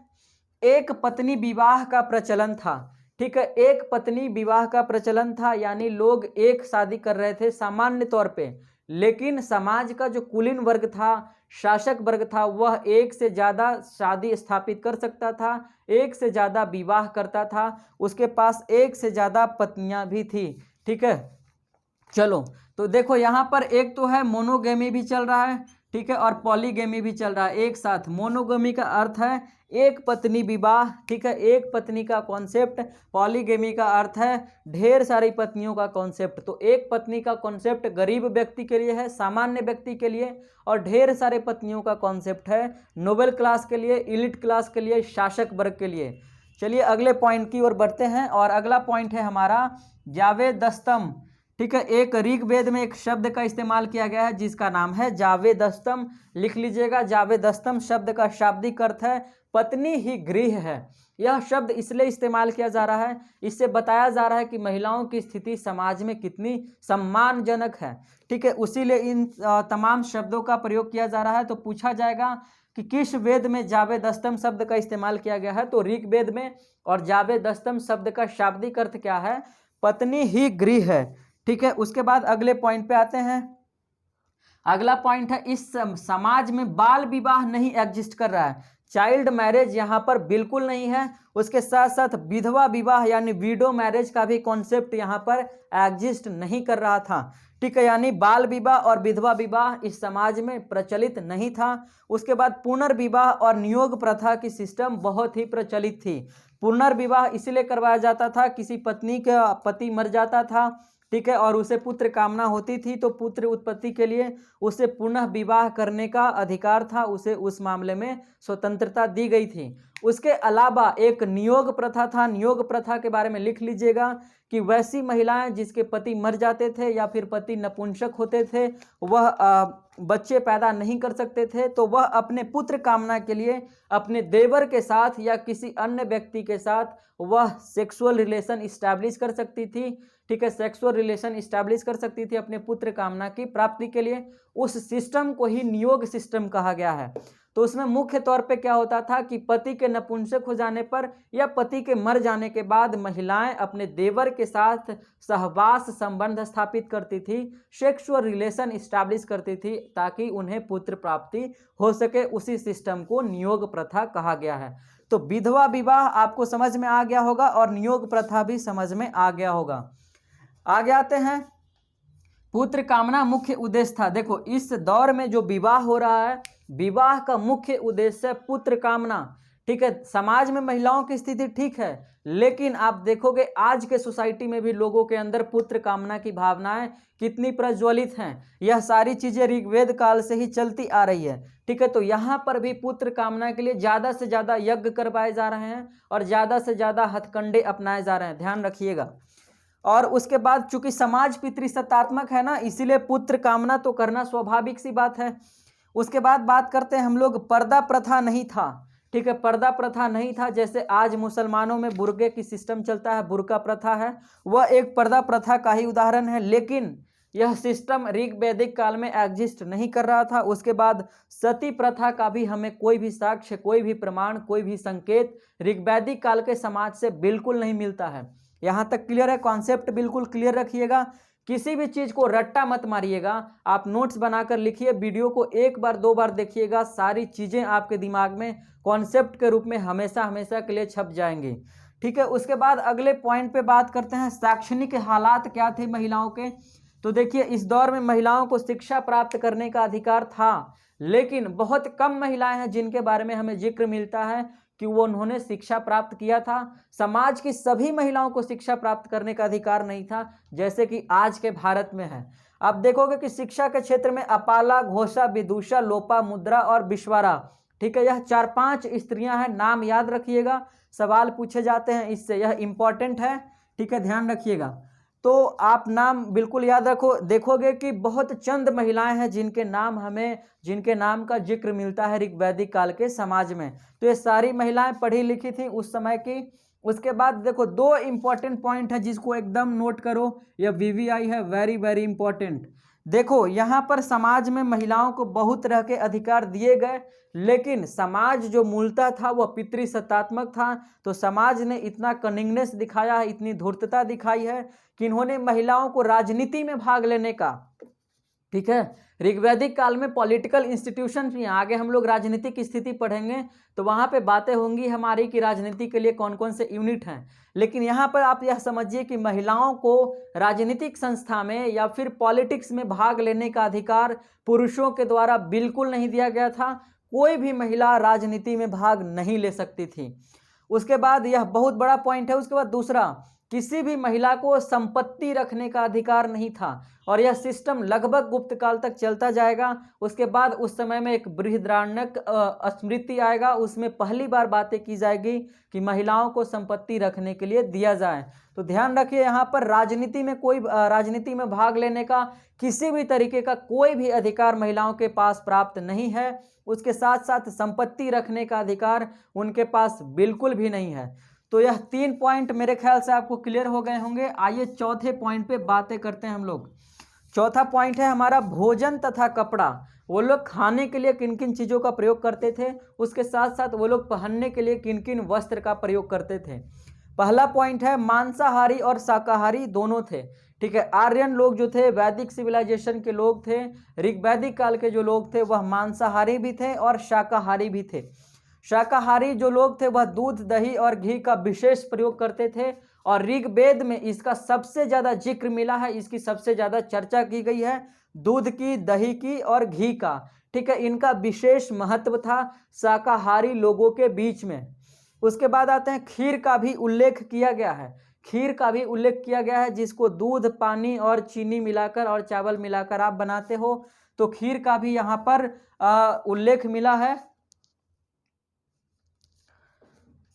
एक पत्नी विवाह का प्रचलन था। ठीक है, एक पत्नी विवाह का प्रचलन था, यानी लोग एक शादी कर रहे थे सामान्य तौर पे, लेकिन समाज का जो कुलीन वर्ग था, शासक वर्ग था, वह एक से ज़्यादा शादी स्थापित कर सकता था, एक से ज़्यादा विवाह करता था, उसके पास एक से ज़्यादा पत्नियां भी थी। ठीक है, चलो तो देखो यहाँ पर एक तो है मोनोगेमी भी चल रहा है, ठीक है, और पॉलीगेमी भी चल रहा है एक साथ। मोनोगेमी का अर्थ है एक पत्नी विवाह, ठीक है, एक पत्नी का कॉन्सेप्ट। पॉलीगेमी का अर्थ है ढेर सारी पत्नियों का कॉन्सेप्ट। तो एक पत्नी का कॉन्सेप्ट गरीब व्यक्ति के लिए है, सामान्य व्यक्ति के लिए, और ढेर सारे पत्नियों का कॉन्सेप्ट है नोबेल क्लास के लिए, एलिट क्लास के लिए, शासक वर्ग के लिए। चलिए अगले पॉइंट की ओर बढ़ते हैं, और अगला पॉइंट है हमारा जावेदस्तम। ठीक है, एक ऋग्वेद में एक शब्द का इस्तेमाल किया गया है जिसका नाम है जावेदस्तम। लिख लीजिएगा, जावेदस्तम शब्द का शाब्दिक अर्थ है पत्नी ही गृह है। यह शब्द इसलिए इस्तेमाल किया जा रहा है, इससे बताया जा रहा है कि महिलाओं की स्थिति समाज में कितनी सम्मानजनक है। ठीक है, उसीलिए इन तमाम शब्दों का प्रयोग किया जा रहा है। तो पूछा जाएगा कि किस वेद में जावेदस्तम शब्द का इस्तेमाल किया गया है, तो ऋग्वेद में। और जावेदस्तम शब्द का शाब्दिक अर्थ क्या है, पत्नी ही गृह है। ठीक है, उसके बाद अगले पॉइंट पे आते हैं। अगला पॉइंट है, इस समाज में बाल विवाह नहीं एग्जिस्ट कर रहा है, चाइल्ड मैरिज यहाँ पर बिल्कुल नहीं है। उसके साथ साथ विधवा विवाह यानी विडो मैरिज का भी कॉन्सेप्ट यहाँ पर एग्जिस्ट नहीं कर रहा था। ठीक है, यानी बाल विवाह और विधवा विवाह इस समाज में प्रचलित नहीं था। उसके बाद पुनर्विवाह और नियोग प्रथा की सिस्टम बहुत ही प्रचलित थी। पुनर्विवाह इसलिए करवाया जाता था, किसी पत्नी का पति मर जाता था, ठीक है, और उसे पुत्र कामना होती थी, तो पुत्र उत्पत्ति के लिए उसे पुनः विवाह करने का अधिकार था, उसे उस मामले में स्वतंत्रता दी गई थी। उसके अलावा एक नियोग प्रथा था। नियोग प्रथा के बारे में लिख लीजिएगा कि वैसी महिलाएं जिसके पति मर जाते थे या फिर पति नपुंसक होते थे, वह बच्चे पैदा नहीं कर सकते थे, तो वह अपने पुत्र कामना के लिए अपने देवर के साथ या किसी अन्य व्यक्ति के साथ वह सेक्सुअल रिलेशन इस्टेब्लिश कर सकती थी। ठीक है, सेक्सुअल रिलेशन इस्टेब्लिश कर सकती थी अपने पुत्र कामना की प्राप्ति के लिए। उस सिस्टम को ही नियोग सिस्टम कहा गया है। तो उसमें मुख्य तौर पे क्या होता था कि पति के नपुंसक हो जाने पर या पति के मर जाने के बाद महिलाएं अपने देवर के साथ सहवास संबंध स्थापित करती थी, सेक्सुअल रिलेशन इस्टेब्लिश करती थी ताकि उन्हें पुत्र प्राप्ति हो सके। उसी सिस्टम को नियोग प्रथा कहा गया है। तो विधवा विवाह आपको समझ में आ गया होगा और नियोग प्रथा भी समझ में आ गया होगा। आगे आते हैं, पुत्र कामना मुख्य उद्देश्य था। देखो, इस दौर में जो विवाह हो रहा है, विवाह का मुख्य उद्देश्य है पुत्र कामना। ठीक है, समाज में महिलाओं की स्थिति ठीक है, लेकिन आप देखोगे आज के सोसाइटी में भी लोगों के अंदर पुत्र कामना की भावनाएं कितनी प्रज्वलित हैं। यह सारी चीजें ऋग्वेद काल से ही चलती आ रही है। ठीक है, तो यहाँ पर भी पुत्र कामना के लिए ज्यादा से ज्यादा यज्ञ करवाए जा रहे हैं और ज्यादा से ज्यादा हथकंडे अपनाए जा रहे हैं, ध्यान रखिएगा। और उसके बाद चूंकि समाज पितृसत्तात्मक है ना, इसीलिए पुत्र कामना तो करना स्वाभाविक सी बात है। उसके बाद बात करते हैं हम लोग, पर्दा प्रथा नहीं था। ठीक है, पर्दा प्रथा नहीं था, जैसे आज मुसलमानों में बुर्के की सिस्टम चलता है, बुर्का प्रथा है, वह एक पर्दा प्रथा का ही उदाहरण है, लेकिन यह सिस्टम ऋग वैदिक काल में एग्जिस्ट नहीं कर रहा था। उसके बाद सती प्रथा का भी हमें कोई भी साक्ष्य, कोई भी प्रमाण, कोई भी संकेत ऋग वैदिक काल के समाज से बिल्कुल नहीं मिलता है। यहाँ तक क्लियर है, कॉन्सेप्ट बिल्कुल क्लियर रखिएगा, किसी भी चीज को रट्टा मत मारिएगा। आप नोट्स बनाकर लिखिए, वीडियो को एक बार दो बार देखिएगा, सारी चीजें आपके दिमाग में कॉन्सेप्ट के रूप में हमेशा हमेशा के लिए छप जाएंगी। ठीक है, उसके बाद अगले पॉइंट पे बात करते हैं, शैक्षणिक हालात क्या थे महिलाओं के। तो देखिए, इस दौर में महिलाओं को शिक्षा प्राप्त करने का अधिकार था, लेकिन बहुत कम महिलाएं हैं जिनके बारे में हमें जिक्र मिलता है कि वो उन्होंने शिक्षा प्राप्त किया था। समाज की सभी महिलाओं को शिक्षा प्राप्त करने का अधिकार नहीं था, जैसे कि आज के भारत में है। आप देखोगे कि शिक्षा के क्षेत्र में अपाला, घोषा, विदुषा, लोपा मुद्रा और विश्वारा, ठीक है, यह 4-5 स्त्रियां हैं, नाम याद रखिएगा, सवाल पूछे जाते हैं इससे, यह इंपॉर्टेंट है। ठीक है, ध्यान रखिएगा। तो आप नाम बिल्कुल याद रखो, देखोगे कि बहुत चंद महिलाएं हैं जिनके नाम का जिक्र मिलता है ऋग वैदिक काल के समाज में। तो ये सारी महिलाएं पढ़ी लिखी थी उस समय की। उसके बाद देखो, 2 इंपॉर्टेंट पॉइंट है जिसको एकदम नोट करो, यह वीवीआई है, वेरी वेरी इंपॉर्टेंट। देखो, यहाँ पर समाज में महिलाओं को बहुत तरह के अधिकार दिए गए, लेकिन समाज जो मूलतः था वह पितृसत्तात्मक था। तो समाज ने इतना कनिंगनेस दिखाया है, इतनी धूर्तता दिखाई है कि इन्होंने महिलाओं को राजनीति में भाग लेने का, ठीक है, ऋग्वैदिक काल में पॉलिटिकल इंस्टीट्यूशन भी, आगे हम लोग राजनीतिक स्थिति पढ़ेंगे तो वहां पे बातें होंगी हमारी कि राजनीति के लिए कौन कौन से यूनिट हैं। लेकिन यहाँ पर आप यह समझिए कि महिलाओं को राजनीतिक संस्था में या फिर पॉलिटिक्स में भाग लेने का अधिकार पुरुषों के द्वारा बिल्कुल नहीं दिया गया था। कोई भी महिला राजनीति में भाग नहीं ले सकती थी। उसके बाद यह बहुत बड़ा पॉइंट है। उसके बाद दूसरा, किसी भी महिला को संपत्ति रखने का अधिकार नहीं था, और यह सिस्टम लगभग गुप्त काल तक चलता जाएगा। उसके बाद उस समय में एक बृहदारण्यक स्मृति आएगा, उसमें पहली बार बातें की जाएगी कि महिलाओं को संपत्ति रखने के लिए दिया जाए। तो ध्यान रखिए, यहाँ पर राजनीति में भाग लेने का किसी भी तरीके का कोई भी अधिकार महिलाओं के पास प्राप्त नहीं है। उसके साथ साथ संपत्ति रखने का अधिकार उनके पास बिल्कुल भी नहीं है। तो यह 3 पॉइंट मेरे ख्याल से आपको क्लियर हो गए होंगे। आइए चौथे पॉइंट पे बातें करते हैं हम लोग। चौथा पॉइंट है हमारा भोजन तथा कपड़ा। वो लोग खाने के लिए किन किन चीज़ों का प्रयोग करते थे, उसके साथ साथ वो लोग पहनने के लिए किन किन वस्त्र का प्रयोग करते थे। पहला पॉइंट है, मांसाहारी और शाकाहारी दोनों थे। ठीक है, आर्यन लोग जो थे, वैदिक सिविलाइजेशन के लोग थे, ऋग्वैदिक काल के जो लोग थे वह मांसाहारी भी थे और शाकाहारी भी थे। शाकाहारी जो लोग थे वह दूध, दही और घी का विशेष प्रयोग करते थे, और ऋग्वेद में इसका सबसे ज़्यादा जिक्र मिला है, इसकी सबसे ज़्यादा चर्चा की गई है, दूध की, दही की और घी का। ठीक है, इनका विशेष महत्व था शाकाहारी लोगों के बीच में। उसके बाद आते हैं, खीर का भी उल्लेख किया गया है। खीर का भी उल्लेख किया गया है, जिसको दूध, पानी और चीनी मिलाकर और चावल मिलाकर आप बनाते हो, तो खीर का भी यहाँ पर उल्लेख मिला है।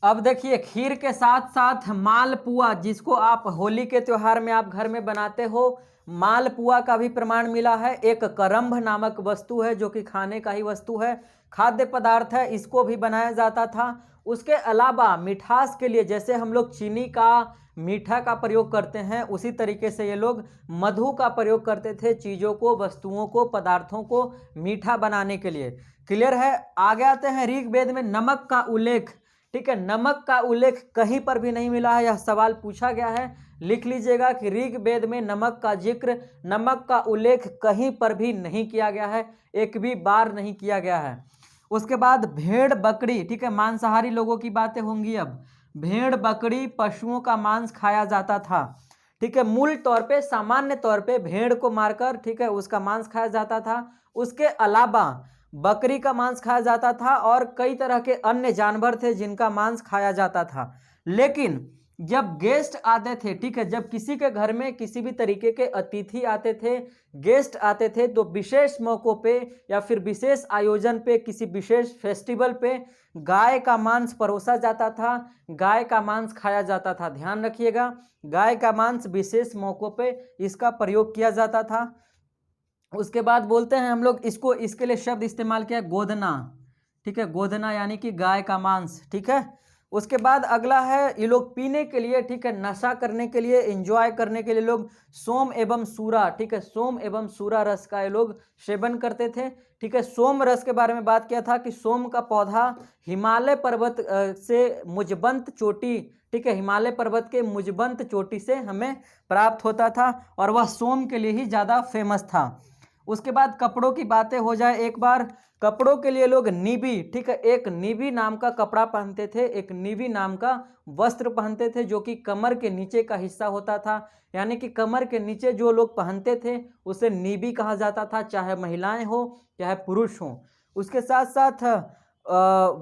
अब देखिए, खीर के साथ साथ मालपुआ, जिसको आप होली के त्योहार में आप घर में बनाते हो, मालपुआ का भी प्रमाण मिला है। एक करम्भ नामक वस्तु है जो कि खाने का ही वस्तु है, खाद्य पदार्थ है, इसको भी बनाया जाता था। उसके अलावा मिठास के लिए, जैसे हम लोग चीनी का, मीठा का प्रयोग करते हैं, उसी तरीके से ये लोग मधु का प्रयोग करते थे, चीज़ों को, वस्तुओं को, पदार्थों को मीठा बनाने के लिए। क्लियर है। आगे आते हैं, ऋग्वेद में नमक का उल्लेख। ठीक है, नमक का उल्लेख कहीं पर भी नहीं मिला है। यह सवाल पूछा गया है, लिख लीजिएगा कि ऋग्वेद में नमक का जिक्र, नमक का उल्लेख कहीं पर भी नहीं किया गया है, एक भी बार नहीं किया गया है। उसके बाद भेड़, बकरी, ठीक है, मांसाहारी लोगों की बातें होंगी। अब भेड़, बकरी, पशुओं का मांस खाया जाता था। ठीक है, मूल तौर पे, सामान्य तौर पे भेड़ को मारकर, ठीक है, उसका मांस खाया जाता था। उसके अलावा बकरी का मांस खाया जाता था और कई तरह के अन्य जानवर थे जिनका मांस खाया जाता था। लेकिन जब गेस्ट आते थे, ठीक है, जब किसी के घर में किसी भी तरीके के अतिथि आते थे, गेस्ट आते थे, तो विशेष मौकों पे या फिर विशेष आयोजन पे, किसी विशेष फेस्टिवल पे गाय का मांस परोसा जाता था, गाय का मांस खाया जाता था। ध्यान रखिएगा, गाय का मांस विशेष मौकों पे इसका प्रयोग किया जाता था। उसके बाद बोलते हैं हम लोग इसको, इसके लिए शब्द इस्तेमाल किया गोदना, ठीक है, गोदना यानी कि गाय का मांस, ठीक है। उसके बाद अगला है ये लोग पीने के लिए, ठीक है, नशा करने के लिए, एंजॉय करने के लिए लोग सोम एवं सूरा, ठीक है, सोम एवं सूरा रस का ये लोग सेवन करते थे, ठीक है। सोम रस के बारे में बात किया था कि सोम का पौधा हिमालय पर्वत से मुजबंत चोटी, ठीक है, हिमालय पर्वत के मुजबंत चोटी से हमें प्राप्त होता था और वह सोम के लिए ही ज़्यादा फेमस था। उसके बाद कपड़ों की बातें हो जाए एक बार, कपड़ों के लिए लोग नीबी, ठीक है, एक नीबी नाम का कपड़ा पहनते थे, एक नीबी नाम का वस्त्र पहनते थे जो कि कमर के नीचे का हिस्सा होता था, यानी कि कमर के नीचे जो लोग पहनते थे उसे नीबी कहा जाता था, चाहे महिलाएं हो चाहे पुरुष हो। उसके साथ साथ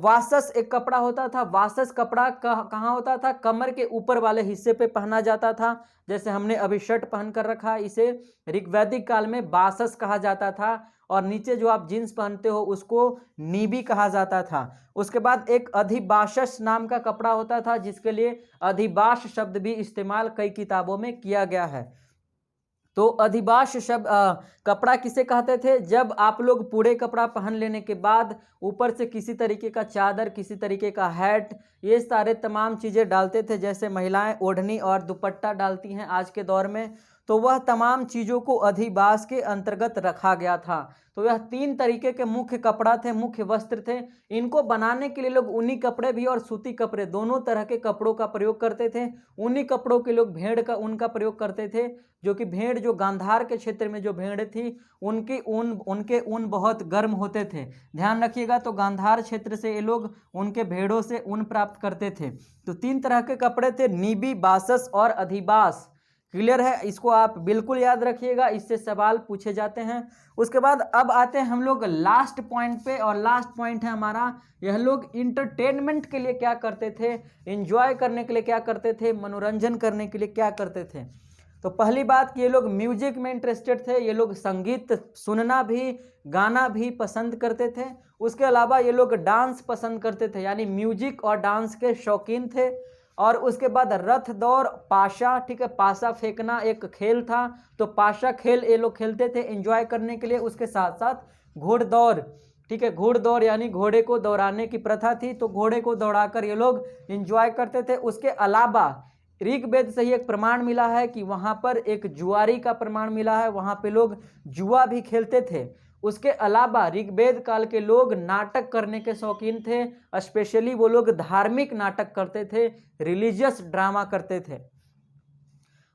वासस एक कपड़ा होता था, वासस कपड़ा कहाँ होता था, कमर के ऊपर वाले हिस्से पे पहना जाता था। जैसे हमने अभी शर्ट पहन कर रखा है, इसे ऋग्वैदिक काल में बासस कहा जाता था और नीचे जो आप जीन्स पहनते हो उसको नीबी कहा जाता था। उसके बाद एक अधिबाशस नाम का कपड़ा होता था जिसके लिए अधिबाश शब्द भी इस्तेमाल कई किताबों में किया गया है। तो अधिबाश शब्द कपड़ा किसे कहते थे, जब आप लोग पूरे कपड़ा पहन लेने के बाद ऊपर से किसी तरीके का चादर, किसी तरीके का हैट, ये सारे तमाम चीज़ें डालते थे, जैसे महिलाएं ओढ़नी और दुपट्टा डालती हैं आज के दौर में, तो वह तमाम चीज़ों को अधिबास के अंतर्गत रखा गया था। तो यह 3 तरीके के मुख्य कपड़ा थे, मुख्य वस्त्र थे। इनको बनाने के लिए लोग ऊनी कपड़े भी और सूती कपड़े दोनों तरह के कपड़ों का प्रयोग करते थे। ऊनी कपड़ों के लोग भेड़ का ऊन का प्रयोग करते थे, जो कि भेड़, जो गांधार के क्षेत्र में जो भेड़ थी उनके ऊन बहुत गर्म होते थे। ध्यान रखिएगा, तो गांधार क्षेत्र से ये लोग उनके भेड़ों से ऊन प्राप्त करते थे। तो 3 तरह के कपड़े थे, नीबी, बासस और अधिबास। क्लियर है, इसको आप बिल्कुल याद रखिएगा, इससे सवाल पूछे जाते हैं। उसके बाद अब आते हैं हम लोग लास्ट पॉइंट पे, और लास्ट पॉइंट है हमारा, यह लोग इंटरटेनमेंट के लिए क्या करते थे, एंजॉय करने के लिए क्या करते थे, मनोरंजन करने के लिए क्या करते थे। तो पहली बात कि ये लोग म्यूजिक में इंटरेस्टेड थे, ये लोग संगीत सुनना भी, गाना भी पसंद करते थे। उसके अलावा ये लोग डांस पसंद करते थे, यानी म्यूजिक और डांस के शौकीन थे। और उसके बाद रथ दौड़, पाशा, ठीक है, पासा फेंकना एक खेल था, तो पाशा खेल ये लोग खेलते थे एंजॉय करने के लिए। उसके साथ साथ घोड़दौड़, ठीक है, घोड़दौड़ यानी घोड़े को दौड़ाने की प्रथा थी, तो घोड़े को दौड़ाकर ये लोग एंजॉय करते थे। उसके अलावा ऋग्वेद से ही एक प्रमाण मिला है कि वहाँ पर एक जुआरी का प्रमाण मिला है, वहाँ पे लोग जुआ भी खेलते थे। उसके अलावा ऋग्वेद काल के लोग नाटक करने के शौकीन थे, स्पेशली वो लोग धार्मिक नाटक करते थे, रिलीजियस ड्रामा करते थे।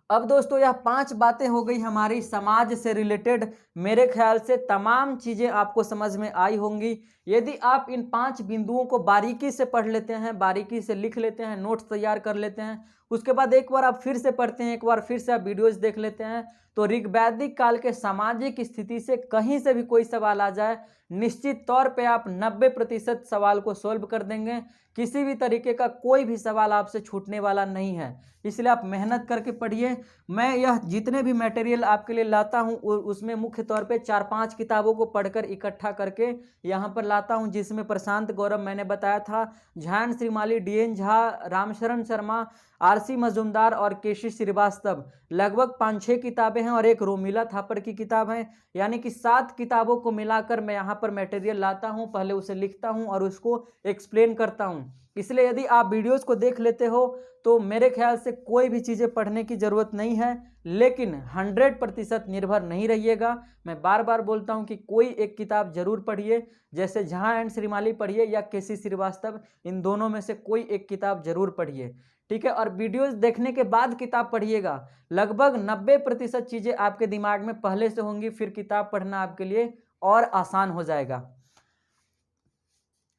अब दोस्तों यह 5 बातें हो गई हमारी समाज से रिलेटेड। मेरे ख्याल से तमाम चीज़ें आपको समझ में आई होंगी। यदि आप इन 5 बिंदुओं को बारीकी से पढ़ लेते हैं, बारीकी से लिख लेते हैं, नोट्स तैयार कर लेते हैं, उसके बाद एक बार आप फिर से पढ़ते हैं, एक बार फिर से आप वीडियोज़ देख लेते हैं, तो ऋग्वैदिक काल के सामाजिक स्थिति से कहीं से भी कोई सवाल आ जाए, निश्चित तौर पे आप 90% सवाल को सोल्व कर देंगे। किसी भी तरीके का कोई भी सवाल आपसे छूटने वाला नहीं है, इसलिए आप मेहनत करके पढ़िए। मैं यह जितने भी मटेरियल आपके लिए लाता हूं उसमें मुख्य तौर पे 4-5 किताबों को पढ़कर इकट्ठा करके यहाँ पर लाता हूं, जिसमें प्रशांत गौरव मैंने बताया था, झैन श्रीमाली, DN झा, रामशरण शर्मा, RC मजूमदार और KC श्रीवास्तव, लगभग 5-6 किताबें हैं और एक रोमिला थापर की किताब है, यानी कि 7 किताबों को मिलाकर मैं यहाँ पर मटेरियल लाता हूँ, पहले उसे लिखता हूँ और उसको एक्सप्लेन करता हूँ। इसलिए यदि आप वीडियोस को देख लेते हो तो मेरे ख्याल से कोई भी चीज़ें पढ़ने की ज़रूरत नहीं है, लेकिन 100% निर्भर नहीं रहिएगा। मैं बार बार बोलता हूं कि कोई एक किताब जरूर पढ़िए, जैसे झा एंड श्रीमाली पढ़िए या KC श्रीवास्तव, इन दोनों में से कोई एक किताब जरूर पढ़िए, ठीक है। और वीडियोस देखने के बाद किताब पढ़िएगा, लगभग 90% चीज़ें आपके दिमाग में पहले से होंगी, फिर किताब पढ़ना आपके लिए और आसान हो जाएगा।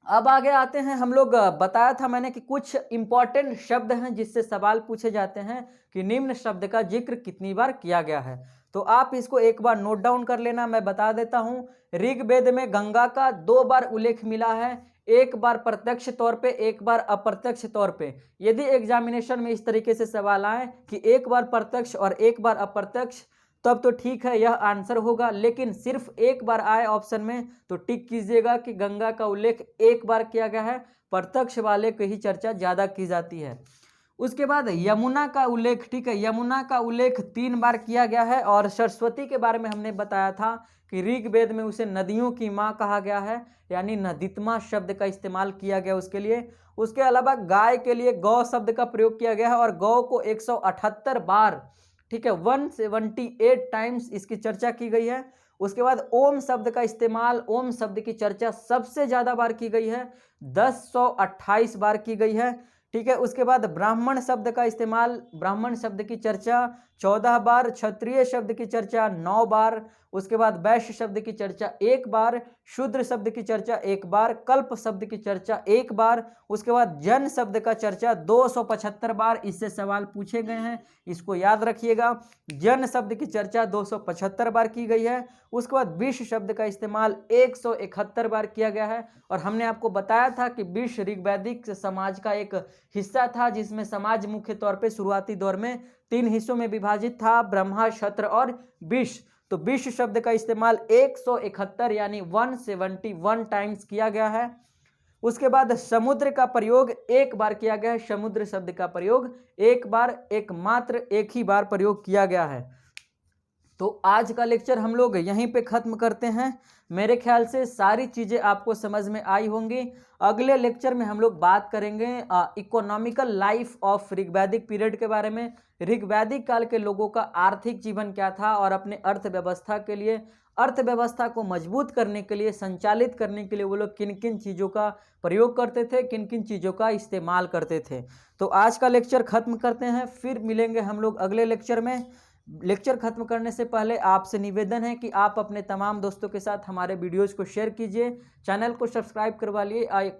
अब आगे आते हैं, हम लोग बताया था मैंने कि कुछ इंपॉर्टेंट शब्द हैं जिससे सवाल पूछे जाते हैं कि निम्न शब्द का जिक्र कितनी बार किया गया है। तो आप इसको एक बार नोट डाउन कर लेना। मैं बता देता हूँ, ऋग्वेद में गंगा का 2 बार उल्लेख मिला है, एक बार प्रत्यक्ष तौर पे, एक बार अप्रत्यक्ष तौर पे। यदि एग्जामिनेशन में इस तरीके से सवाल आए कि एक बार प्रत्यक्ष और एक बार अप्रत्यक्ष, तब तो ठीक है, यह आंसर होगा। लेकिन सिर्फ एक बार आए ऑप्शन में तो टिक कीजिएगा कि गंगा का उल्लेख एक बार किया गया है, प्रत्यक्ष वाले की ही चर्चा ज़्यादा की जाती है। उसके बाद यमुना का उल्लेख, ठीक है, यमुना का उल्लेख 3 बार किया गया है। और सरस्वती के बारे में हमने बताया था कि ऋग्वेद में उसे नदियों की माँ कहा गया है, यानी नदीत्मा शब्द का इस्तेमाल किया गया उसके लिए। उसके अलावा गाय के लिए गौ शब्द का प्रयोग किया गया है और गौ को 178 बार, ठीक है, 178 टाइम्स इसकी चर्चा की गई है। उसके बाद ओम शब्द का इस्तेमाल, ओम शब्द की चर्चा सबसे ज़्यादा बार की गई है, 1028 बार की गई है, ठीक है। उसके बाद ब्राह्मण शब्द का इस्तेमाल, ब्राह्मण शब्द की चर्चा 14 बार, क्षत्रिय शब्द की चर्चा 9 बार, उसके बाद वैश्य शब्द की चर्चा 1 बार, शूद्र शब्द की चर्चा 1 बार, कल्प शब्द की चर्चा 1 बार, उसके बाद जन शब्द का चर्चा 275 बार। इससे सवाल पूछे गए हैं, इसको याद रखिएगा। जन शब्द की चर्चा 275 बार की गई है। उसके बाद विश्व शब्द का इस्तेमाल 171 बार किया गया है। और हमने आपको बताया था कि विश्व ऋग्वैदिक समाज का एक हिस्सा था, जिसमें समाज मुख्य तौर पे शुरुआती दौर में 3 हिस्सों में विभाजित था, ब्रह्मा, क्षत्र और विश्व। तो विश्व शब्द का इस्तेमाल 171 यानी 171 टाइम्स किया गया है। उसके बाद समुद्र का प्रयोग 1 बार किया गया है, समुद्र शब्द का प्रयोग 1 बार, एकमात्र 1 ही बार प्रयोग किया गया है। तो आज का लेक्चर हम लोग यहीं पे ख़त्म करते हैं। मेरे ख्याल से सारी चीज़ें आपको समझ में आई होंगी। अगले लेक्चर में हम लोग बात करेंगे economical life of Rigvedic period के बारे में। ऋग्वैदिक काल के लोगों का आर्थिक जीवन क्या था और अपने अर्थव्यवस्था के लिए, अर्थव्यवस्था को मजबूत करने के लिए, संचालित करने के लिए वो लोग किन किन चीज़ों का प्रयोग करते थे, किन किन चीज़ों का इस्तेमाल करते थे। तो आज का लेक्चर ख़त्म करते हैं, फिर मिलेंगे हम लोग अगले लेक्चर में। लेक्चर खत्म करने से पहले आपसे निवेदन है कि आप अपने तमाम दोस्तों के साथ हमारे वीडियोज़ को शेयर कीजिए, चैनल को सब्सक्राइब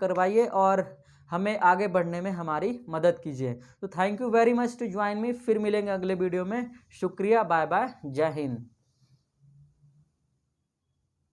करवाइए और हमें आगे बढ़ने में हमारी मदद कीजिए। तो thank you very much to join me. फिर मिलेंगे अगले वीडियो में। शुक्रिया, बाय बाय, जय हिंद।